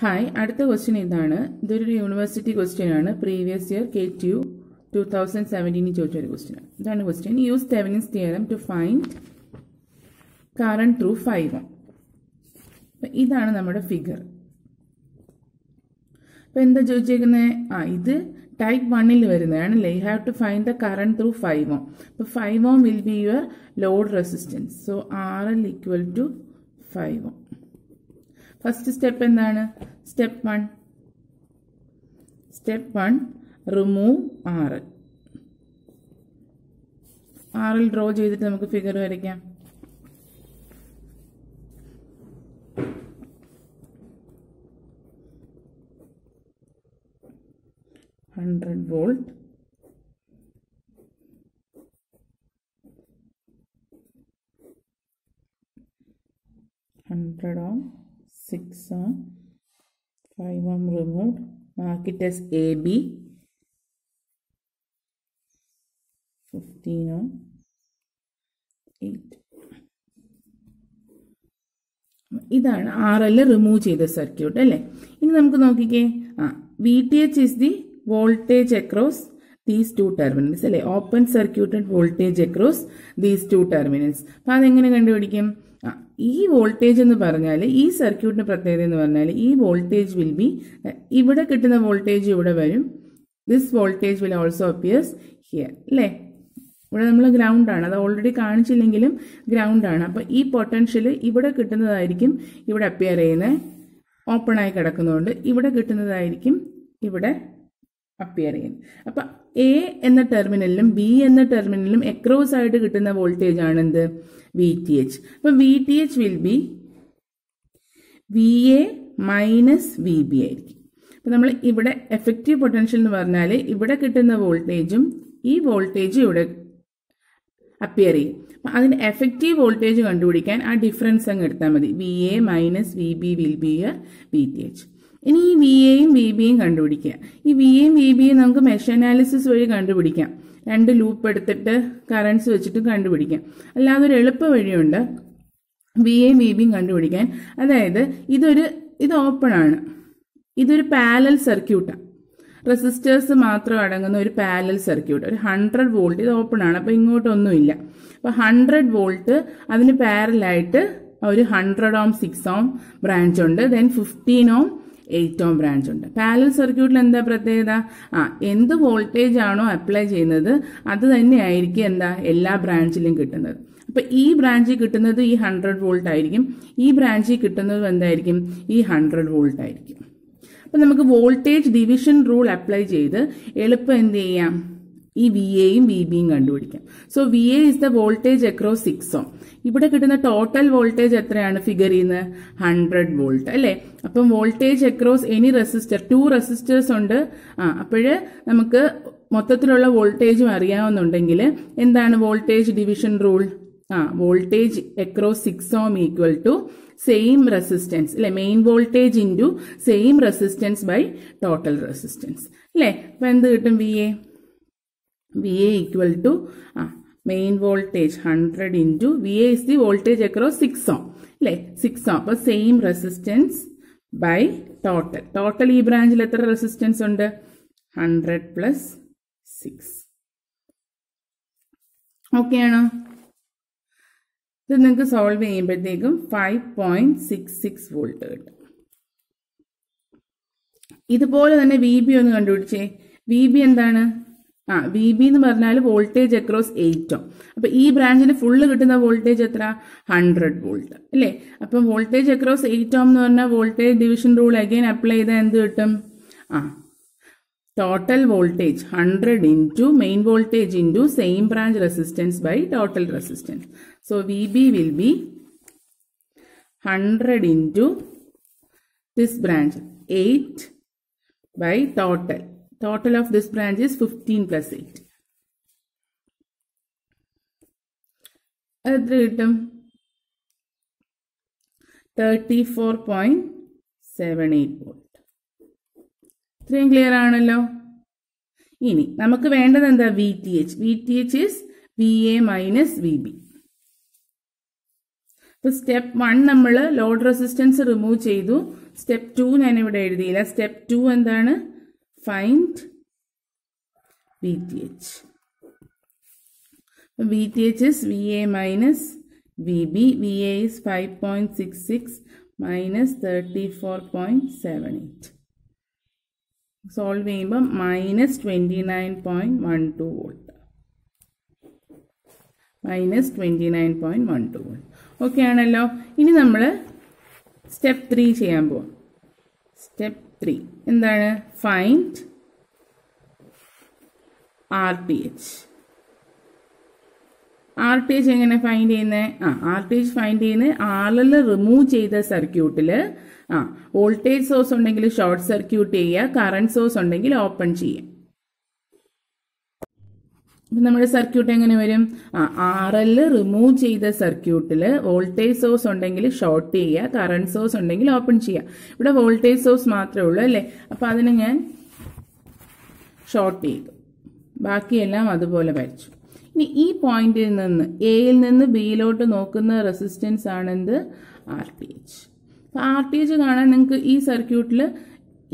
Hi, അടുത്ത question ഇതാണ്. ഇതൊരു യൂണിവേഴ്സിറ്റി ക്വസ്റ്റ്യൻ ആണ്. പ്രീവിയസ് ഇയർ KTU 2017 ചോദിച്ചൊരു ക്വസ്റ്റ്യൻ ആണ്. ഇതാണ് question. Use Thevenin's theorem to find current through 5 ohm. ഇതാണ് നമ്മുടെ ഫിഗർ. അപ്പൊ എന്താ ചോദിച്ചേക്കുന്നത്? ഇത് ടൈപ്പ് 1 വരുന്നതാണല്ലേ. You have to find the current through 5 ohm. അപ്പൊ 5 ohm will be your load resistance. So RL equal to 5 ohm. First step എന്താണ്? Step 1 remove RL. RL draw ചെയ്തിട്ട് നമുക്ക് ഫിഗർ വരയ്ക്കാം. volt 100 ohm 6 ohm 5 ohm removed. Mark it as AB. 15 ohm 8. ഇതാണ് RL remove ചെയ്ത circuit അല്ലേ. ഇനി നമുക്ക് നോക്കിക്കേ. VTH is the voltage across these two terminals അല്ലേ. Open circuited voltage across these two terminals. അപ്പൊ അതെങ്ങനെ കണ്ടുപിടിക്കും? ഈ വോൾട്ടേജ് എന്ന് പറഞ്ഞാൽ, ഈ സർക്യൂട്ടിന്റെ പ്രത്യേകത എന്ന് പറഞ്ഞാൽ, ഈ വോൾട്ടേജ് വിൽ ബി, ഇവിടെ കിട്ടുന്ന വോൾട്ടേജ് ഇവിടെ വരും. This voltage will also appears here അല്ലേ. ഇവിടെ നമ്മൾ ഗ്രൗണ്ട് ആണ്, അത് ഓൾറെഡി കാണിച്ചില്ലെങ്കിലും ഗ്രൗണ്ട് ആണ്. അപ്പൊ ഈ പൊട്ടൻഷ്യൽ ഇവിടെ കിട്ടുന്നതായിരിക്കും ഇവിടെ അപ്പിയർ ചെയ്യുന്നത്. ഓപ്പൺ ആയി കിടക്കുന്നതുകൊണ്ട് ഇവിടെ കിട്ടുന്നതായിരിക്കും ഇവിടെ അപ്പിയർ ചെയ്യുന്നത്. അപ്പൊ എ എന്ന ടെർമിനലിലും ബി എന്ന ടെർമിനലിലും അക്രോസ് ആയിട്ട് കിട്ടുന്ന വോൾട്ടേജ് ആണ് എന്ത്? VTH. അപ്പൊ VTH will be VA minus VB ആയിരിക്കും. അപ്പൊ നമ്മൾ ഇവിടെ എഫക്റ്റീവ് പൊട്ടൻഷ്യൽ എന്ന് പറഞ്ഞാൽ ഇവിടെ കിട്ടുന്ന വോൾട്ടേജും ഈ വോൾട്ടേജും ഇവിടെ അപ്പിയർ ചെയ്യും. അപ്പൊ അതിന്റെ എഫക്റ്റീവ് വോൾട്ടേജ് കണ്ടുപിടിക്കാൻ ആ ഡിഫറൻസ് അങ്ങ് എടുത്താൽ മതി. VA minus VB will B VTH. ഇനി ഈ VAയും VBയും കണ്ടുപിടിക്കുക. ഈ VAയും VBയും നമുക്ക് മെഷ് അനാലിസിസ് വഴി കണ്ടുപിടിക്കാം. 2 ലൂപ്പ് എടുത്തിട്ട് കറൻസ് വെച്ചിട്ട് കണ്ടുപിടിക്കാം. അല്ലാതെ ഒരു എളുപ്പ വഴിയുണ്ട് VAയും VBയും കണ്ടുപിടിക്കാൻ. അതായത് ഇത് ഓപ്പൺ ആണ്, ഇതൊരു പാരലൽ സർക്യൂട്ടാണ്. റെസിസ്റ്റേഴ്സ് മാത്രം അടങ്ങുന്ന ഒരു പാരലൽ സർക്യൂട്ട്. ഒരു 100 വോൾട്ട്, ഇത് ഓപ്പൺ ആണ്, അപ്പൊ ഇങ്ങോട്ടൊന്നുമില്ല. അപ്പൊ 100 വോൾട്ട് അതിന് പാരലായിട്ട് ഒരു 100 ohm 6 ohm ബ്രാഞ്ച് ഉണ്ട്. ദെൻ 15 ohm 8 ohm ബ്രാഞ്ച് ഉണ്ട്. പാരലൽ സർക്യൂട്ടിൽ എന്താ പ്രത്യേകത? എന്ത് വോൾട്ടേജ് ആണോ അപ്ലൈ ചെയ്യുന്നത് അത് തന്നെ ആയിരിക്കും എല്ലാ ബ്രാഞ്ചിലും കിട്ടുന്നത്. അപ്പൊ ഈ ബ്രാഞ്ചിൽ കിട്ടുന്നത് ഈ 100 വോൾട്ട് ആയിരിക്കും, ഈ ബ്രാഞ്ചിൽ കിട്ടുന്നതും എന്തായിരിക്കും? ഈ 100 വോൾട്ട് ആയിരിക്കും. അപ്പൊ നമുക്ക് വോൾട്ടേജ് ഡിവിഷൻ റൂൾ അപ്ലൈ ചെയ്ത് എളുപ്പം എന്ത് ചെയ്യാം? ഈ VAയും VBയും കണ്ടുപിടിക്കാം. So VA is the voltage across 6 ohm. ഇവിടെ കിട്ടുന്ന ടോട്ടൽ വോൾട്ടേജ് എത്രയാണ് ഫിഗർ ചെയ്യുന്നത്? 100 വോൾട്ട് അല്ലേ. അപ്പം voltage across any resistor, 2 resistors ഉണ്ട്. അപ്പോഴ് നമുക്ക് മൊത്തത്തിലുള്ള വോൾട്ടേജും അറിയാവുന്നുണ്ടെങ്കിൽ എന്താണ് voltage division rule? Voltage across 6 ohm equal to same resistance അല്ലെ. Main voltage into same resistance by total resistance അല്ലേ. അപ്പൊ എന്ത് കിട്ടും? VA equal to main voltage 100 into VA is the voltage across 6 ohm അല്ലേ. 6 ohm. അപ്പൊ same resistance by total ഈ ബ്രാഞ്ചിൽ എത്ര റെസിസ്റ്റൻസ് ഉണ്ട്? 100 പ്ലസ് 6. ഓക്കെ ആണോ? ഇത് നിങ്ങൾക്ക് സോൾവ് ചെയ്യുമ്പോഴത്തേക്കും 5.66 വോൾട്ട് കിട്ടും. ഇതുപോലെ തന്നെ VB ഒന്ന് കണ്ടുപിടിച്ചേ. VB എന്താണ്? VB എന്ന് പറഞ്ഞാൽ വോൾട്ടേജ് അക്രോസ് 8 ohm. അപ്പൊ ഈ ബ്രാഞ്ചിന് ഫുള്ള് കിട്ടുന്ന വോൾട്ടേജ് എത്ര? 100 വോൾട്ട് അല്ലേ. അപ്പം വോൾട്ടേജ് അക്രോസ് 8 ohm എന്ന് പറഞ്ഞാൽ voltage division rule again apply ചെയ്താൽ എന്ത് കിട്ടും? Total voltage 100 into main voltage into same branch resistance by total resistance. So VB will be 100 into this branch 8 by total of this branch is 15 plus 8. എത്ര കിട്ടും? 34.78 volt. ഇത്രയും clear ആണല്ലോ. ഇനി നമുക്ക് വേണ്ടത് എന്താ? VTH is VA minus VB. ഇപ്പോൾ step 1 നമ്മൾ ലോഡ് റെസിസ്റ്റൻസ് റിമൂവ് ചെയ്തു. സ്റ്റെപ്പ് 2 ഞാൻ ഇവിടെ എഴുതിയില്ല. സ്റ്റെപ്പ് 2 എന്താണ്? Find VTH. VTH is VA minus VB. VA is 5.66 minus 34.78. Solve ചെയ്യുമ്പോൾ minus 29.12 volt. Minus 29.12 volt. Okay ആണല്ലോ. ഇനി നമ്മൾ സ്റ്റെപ്പ് 3 ചെയ്യാൻ പോവാം. സ്റ്റെപ്പ് 3 എന്താണ്? Find RTH. RTH എങ്ങനെ ഫൈൻഡ് ചെയ്യുന്നത്? RTH ഫൈൻഡ് ചെയ്യുന്നത് RL റിമൂവ് ചെയ്ത സർക്യൂട്ടിൽ വോൾട്ടേജ് സോഴ്സ് ഉണ്ടെങ്കിൽ ഷോർട്ട് സർക്യൂട്ട് ചെയ്യുക, കറണ്ട് സോഴ്സ് ഉണ്ടെങ്കിൽ ഓപ്പൺ ചെയ്യുക. അപ്പം നമ്മുടെ സർക്യൂട്ട് എങ്ങനെ വരും? RL റിമൂവ് ചെയ്ത സർക്യൂട്ടിൽ വോൾട്ടേജ് സോഴ്സ് ഉണ്ടെങ്കിൽ ഷോർട്ട് ചെയ്യുക, കറണ്ട് സോഴ്സ് ഉണ്ടെങ്കിൽ ഓപ്പൺ ചെയ്യുക. ഇവിടെ വോൾട്ടേജ് സോഴ്സ് മാത്രമേ ഉള്ളൂ അല്ലേ? അപ്പം അതിന് ഞാൻ ഷോർട്ട് ചെയ്തു, ബാക്കിയെല്ലാം അതുപോലെ വരച്ചു. ഇനി ഈ പോയിന്റിൽ നിന്ന് എയിൽ നിന്ന് ബിയിലോട്ട് നോക്കുന്ന റെസിസ്റ്റൻസ് ആണെന്ത്? RTH. അപ്പം RTH കാണാൻ നിങ്ങൾക്ക് ഈ സർക്യൂട്ടിൽ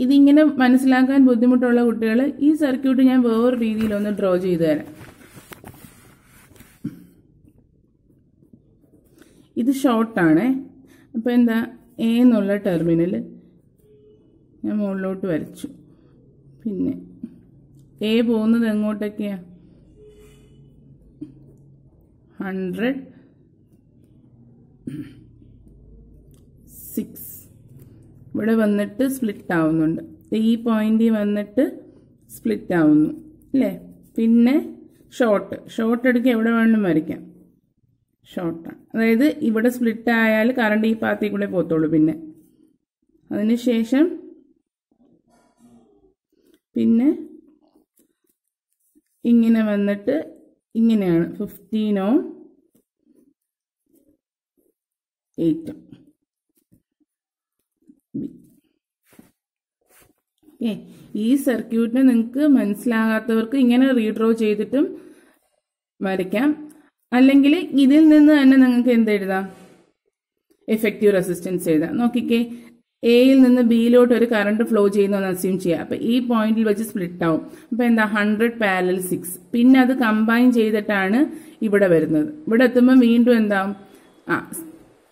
ഇതിങ്ങനെ മനസ്സിലാക്കാൻ ബുദ്ധിമുട്ടുള്ള കുട്ടികൾ ഈ സർക്യൂട്ട് ഞാൻ വേറെ രീതിയിലൊന്ന് ഡ്രോ ചെയ്തു തരാം. ഇത് ഷോർട്ടാണ്. അപ്പോൾ എന്താ? എ എന്നുള്ള ടെർമിനൽ ഞാൻ മുകളിലോട്ട് വരച്ചു. പിന്നെ എ പോകുന്നത് എങ്ങോട്ടൊക്കെയാണ്? 106 ഇവിടെ വന്നിട്ട് സ്പ്ലിറ്റ് ആവുന്നുണ്ട്. ഈ പോയിന്റിൽ വന്നിട്ട് സ്പ്ലിറ്റ് ആവുന്നു അല്ലേ? പിന്നെ ഷോർട്ട് എടുക്കുക, എവിടെ വേണമെങ്കിലും വരയ്ക്കാം. ഷോർട്ടാണ്, അതായത് ഇവിടെ സ്പ്ലിറ്റ് ആയാൽ കറണ്ട് ഈ പാത്തിൽ കൂടെ പോകത്തുള്ളൂ. പിന്നെ അതിനുശേഷം പിന്നെ ഇങ്ങനെ വന്നിട്ട് ഇങ്ങനെയാണ് 15 ഓം 8. ഈ സർക്യൂട്ടിന് നിങ്ങൾക്ക് മനസ്സിലാകാത്തവർക്ക് ഇങ്ങനെ റീഡ്രോ ചെയ്തിട്ടും വരയ്ക്കാം. അല്ലെങ്കിൽ ഇതിൽ നിന്ന് തന്നെ നിങ്ങൾക്ക് എന്തെഴുതാം? എഫക്റ്റീവ് റെസിസ്റ്റൻസ് എഴുതാം. നോക്കിക്കേ, എയിൽ നിന്ന് ബിയിലോട്ട് ഒരു കറണ്ട് ഫ്ലോ ചെയ്യുന്നതെന്ന് അസ്യൂം ചെയ്യാം. അപ്പം ഈ പോയിന്റിൽ വെച്ച് സ്പ്ലിറ്റ് ആവും. അപ്പം എന്താ? 100 പാരലൽ 6. പിന്നെ അത് കമ്പൈൻ ചെയ്തിട്ടാണ് ഇവിടെ വരുന്നത്. ഇവിടെ എത്തുമ്പോൾ വീണ്ടും എന്താവും?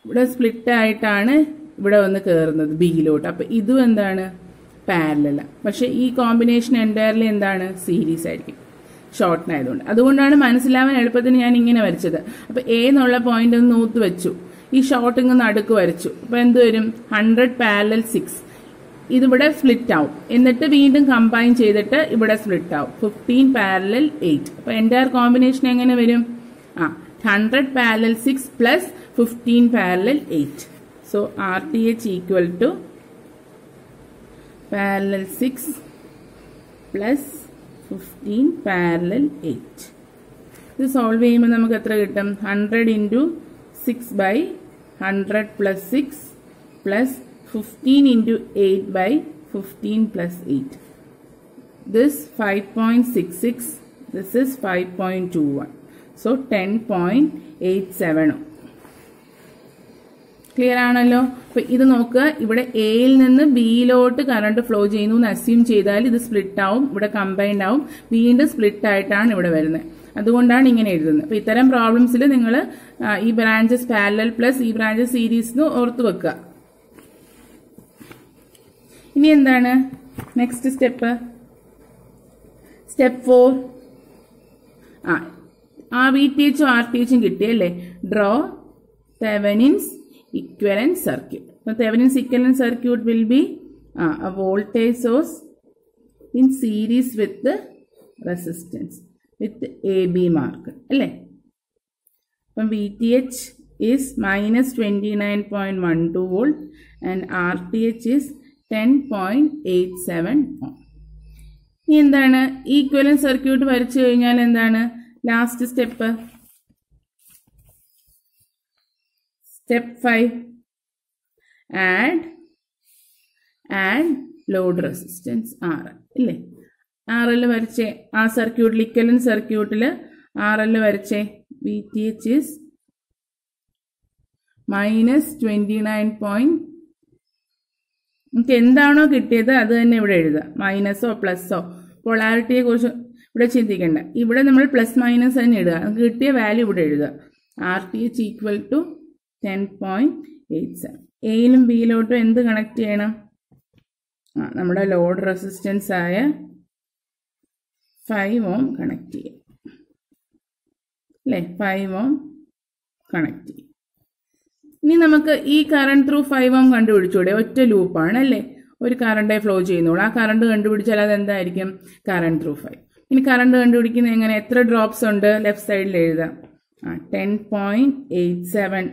ഇവിടെ സ്പ്ലിറ്റ് ആയിട്ടാണ് ഇവിടെ വന്ന് കയറുന്നത് ബിയിലോട്ട്. അപ്പം ഇതും എന്താണ്? പാരലൽ. പക്ഷെ ഈ കോമ്പിനേഷൻ എൻറ്റയർലി എന്താണ്? സീരീസ് ആയിരിക്കും, ഷോർട്ടിനായതുകൊണ്ട്. അതുകൊണ്ടാണ് മനസ്സിലാവാൻ എളുപ്പത്തിന് ഞാൻ ഇങ്ങനെ വരച്ചത്. അപ്പം എ എന്നുള്ള പോയിന്റ് ഒന്ന് നൂത്ത് വെച്ചു, ഈ ഷോർട്ട് ഇങ്ങ് നടുക്ക് വരച്ചു. അപ്പോൾ എന്ത് വരും? 100 പാരലൽ 6. ഇതിവിടെ സ്പ്ലിറ്റ് ആവും, എന്നിട്ട് വീണ്ടും കമ്പൈൻ ചെയ്തിട്ട് ഇവിടെ സ്പ്ലിറ്റ് ആവും. 15 പാരലൽ 8. അപ്പോൾ എൻറ്റയർ കോമ്പിനേഷൻ എങ്ങനെ വരും? 100 parallel 6 plus 15 parallel 8. So RTH equal to parallel 6 plus 15 parallel 8. ഇത് സോൾവ് ചെയ്യുമ്പോൾ നമുക്ക് എത്ര കിട്ടും? 100 into 6 by 100 plus 6 plus 15 into 8 by 15 plus 8. This 5.66. This is 5.21. So 10.87. Clear ആണല്ലോ? അപ്പൊ ഇത് നോക്കുക, ഇവിടെ എയിൽ നിന്ന് ബിയിലോട്ട് കറണ്ട് ഫ്ലോ ചെയ്യുന്നു എന്ന് അസ്യൂം ചെയ്താൽ ഇത് സ്പ്ലിറ്റ് ആവും, ഇവിടെ കമ്പൈൻഡ് ആവും, വീണ്ടും സ്പ്ലിറ്റ് ആയിട്ടാണ് ഇവിടെ വരുന്നത്. അതുകൊണ്ടാണ് ഇങ്ങനെ എഴുതുന്നത്. അപ്പൊ ഇത്തരം പ്രോബ്ലംസിൽ നിങ്ങൾ ഈ ബ്രാഞ്ചസ് പാരലൽ പ്ലസ് ഈ ബ്രാഞ്ചസ് സീരീസ് ഓർത്ത് വെക്കുക. ഇനി എന്താണ് നെക്സ്റ്റ് സ്റ്റെപ്പ്? സ്റ്റെപ്പ് 4. VTH RTHും കിട്ടിയല്ലേ? Draw Thevenin's equivalent circuit. Thevenin's equivalent circuit will be a voltage source in series with the resistance with AB mark അല്ലേ? അപ്പം VTH is minus 29.12 volt and RTH is 10.87 ohm. ഇനി എന്താണ്? Equivalent circuit വരച്ചു കഴിഞ്ഞാൽ എന്താണ് last step? Step 5. add load resistance RL ഇല്ലേ? RL വരച്ചേ. ആ സർക്യൂട്ടിൽ ഇക്വലന്റ് സർക്യൂട്ടിൽ RL വരച്ചേ. VTH is minus 29. നമുക്ക് എന്താണോ കിട്ടിയത് അത് തന്നെ ഇവിടെ എഴുതുക. മൈനസോ പ്ലസ്സോ പൊളാരിറ്റിയെ കുറിച്ച് ഇവിടെ ചിന്തിക്കേണ്ട. ഇവിടെ നമ്മൾ പ്ലസ് മൈനസ് തന്നെ ഇടുക. നമുക്ക് കിട്ടിയ വാല്യൂ ഇവിടെ എഴുതുക. RTH equal to 10.87. എയിലും ബിയിലോട്ടും എന്ത് കണക്ട് ചെയ്യണം? നമ്മുടെ ലോഡ് റെസിസ്റ്റൻസ് ആയ 5 ohm കണക്ട് ചെയ്യും അല്ലേ? 5 ohm കണക്ട് ചെയ്യും. ഇനി നമുക്ക് ഈ കറണ്ട് ത്രൂ 5 ohm കണ്ടുപിടിച്ചൂടെ? ഒറ്റ ലൂപ്പാണ് അല്ലേ? ഒരു കറണ്ടേ ഫ്ലോ ചെയ്യുന്നുള്ളൂ. ആ കറണ്ട് കണ്ടുപിടിച്ചാൽ അത് എന്തായിരിക്കും? Current through 5. ഇനി കറണ്ട് കണ്ടുപിടിക്കുന്നത് എങ്ങനെ? എത്ര ഡ്രോപ്സ് ഉണ്ട്? ലെഫ്റ്റ് സൈഡിൽ എഴുതാം. 10.87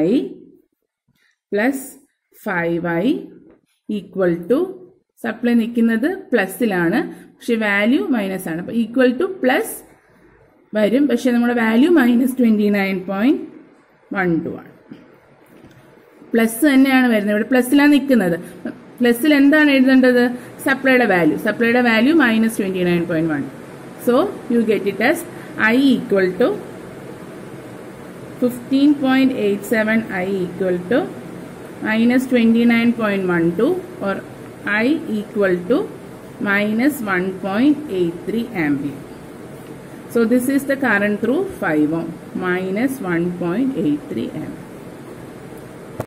I plus 5I equal to, supply നിൽക്കുന്നത് പ്ലസിലാണ്, പക്ഷെ വാല്യൂ മൈനസ് ആണ്. അപ്പോൾ ഈക്വൽ ടു പ്ലസ് വരും, പക്ഷെ നമ്മുടെ വാല്യൂ മൈനസ് 29.12 ആണ്. പ്ലസ് തന്നെയാണ് വരുന്നത്. ഇവിടെ പ്ലസിലാണ് നിൽക്കുന്നത്. പ്ലസിൽ എന്താണ് എഴുതേണ്ടത്? സപ്ലൈയുടെ value minus 29.1. So you get it as I equal to 15.87 I equal to minus 29.12 or I equal to minus 1.83 ampere. So this is the current through 5 ohm minus 1.83 ampere.